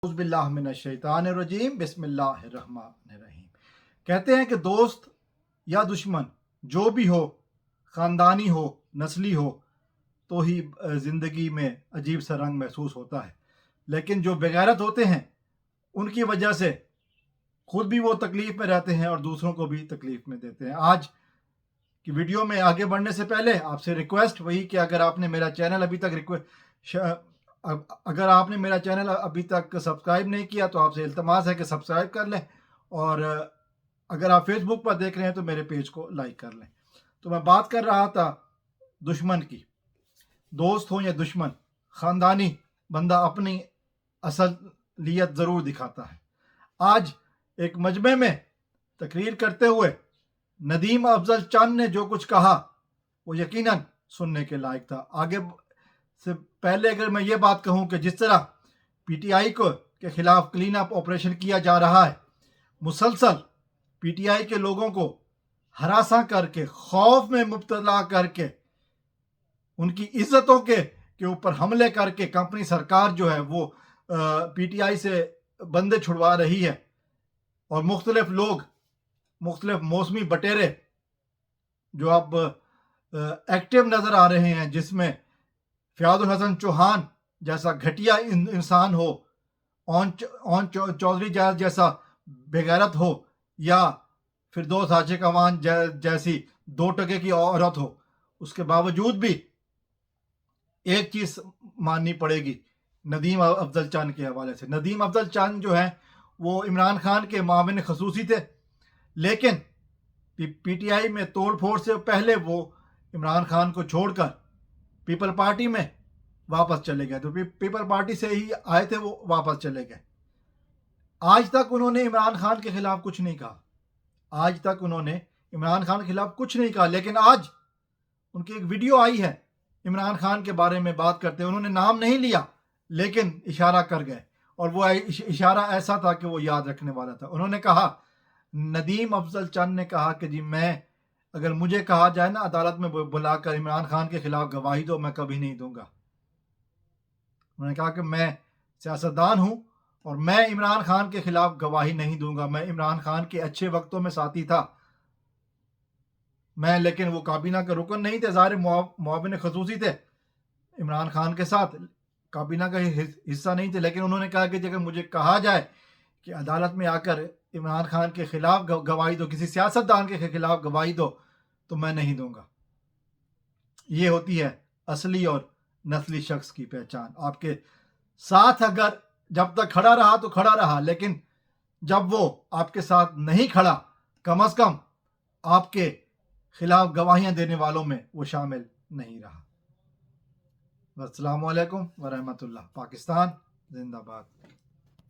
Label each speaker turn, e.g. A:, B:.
A: बिस्मिल्लाहिर्रहमानिर्रहीम बिस्मिल्लाहिर्रहमानिर्रहीम। कहते हैं कि दोस्त या दुश्मन जो भी हो, ख़ानदानी हो, नस्ली हो, तो ही ज़िंदगी में अजीब सा रंग महसूस होता है। लेकिन जो बेगैरत होते हैं उनकी वजह से खुद भी वो तकलीफ़ में रहते हैं और दूसरों को भी तकलीफ़ में देते हैं। आज की वीडियो में आगे बढ़ने से पहले आपसे रिक्वेस्ट वही कि अगर आपने मेरा चैनल अभी तक सब्सक्राइब नहीं किया तो आपसे इल्तमास है कि सब्सक्राइब कर लें, और अगर आप फेसबुक पर देख रहे हैं तो मेरे पेज को लाइक कर लें। तो मैं बात कर रहा था दुश्मन की। दोस्त हो या दुश्मन, ख़ानदानी बंदा अपनी असलियत ज़रूर दिखाता है। आज एक मजमे में तकरीर करते हुए नदीम अफजल चंद ने जो कुछ कहा वो यकीनन सुनने के लायक था। आगे से पहले अगर मैं ये बात कहूं कि जिस तरह पीटीआई के खिलाफ क्लीन अप ऑपरेशन किया जा रहा है, मुसलसल पीटीआई के लोगों को हरासा करके, खौफ में मुब्तला करके, उनकी इज्जतों के ऊपर हमले करके कंपनी सरकार जो है वो पीटीआई से बंदे छुड़वा रही है, और मुख्तलिफ लोग, मुख्तलिफ मौसमी बटेरे जो अब एक्टिव नज़र आ रहे हैं, जिसमें फ़याज़ुल हसन चौहान जैसा घटिया इंसान हो, ओन चौधरी जैसा बेगैरत हो, या फिरदौस हाजी कवान जैसी 2 टके की औरत हो, उसके बावजूद भी एक चीज़ माननी पड़ेगी नदीम अफजल चंद के हवाले से। नदीम अफजल चंद जो है वो इमरान खान के माविन खसूसी थे, लेकिन पीटीआई में तोड़ फोड़ से पहले वो इमरान खान को छोड़कर पीपल पार्टी में वापस चले गए। तो पीपल पार्टी से ही आए थे, वो वापस चले गए। आज तक उन्होंने इमरान खान के खिलाफ कुछ नहीं कहा, आज तक उन्होंने इमरान खान के खिलाफ कुछ नहीं कहा, लेकिन आज उनकी एक वीडियो आई है इमरान खान के बारे में बात करते। उन्होंने नाम नहीं लिया लेकिन इशारा कर गए, और वो इशारा ऐसा था कि वो याद रखने वाला था। उन्होंने कहा, नदीम अफजल चंद ने कहा कि जी मैं, अगर मुझे कहा जाए ना अदालत में बुलाकर इमरान खान के खिलाफ गवाही दो, मैं कभी नहीं दूंगा। उन्होंने कहा कि मैं सियासतदान हूं और मैं इमरान खान के खिलाफ गवाही नहीं दूंगा। मैं इमरान खान के अच्छे वक्तों में साथी था मैं, लेकिन वो काबीना के रुकन नहीं थे, ज़ाहिर मुआविन खसूसी थे इमरान खान के साथ, काबीना का हिस्सा नहीं थे। लेकिन उन्होंने कहा कि अगर मुझे कहा जाए कि अदालत में आकर इमरान खान के खिलाफ गवाही दो, किसी सियासतदान के खिलाफ गवाही दो, तो मैं नहीं दूंगा। ये होती है असली और नस्ली शख्स की पहचान। आपके साथ अगर जब तक खड़ा रहा तो खड़ा रहा, लेकिन जब वो आपके साथ नहीं खड़ा, कम अज कम आपके खिलाफ गवाहियां देने वालों में वो शामिल नहीं रहा। अस्सलामु अलैकुम व रहमतुल्लाह। पाकिस्तान जिंदाबाद।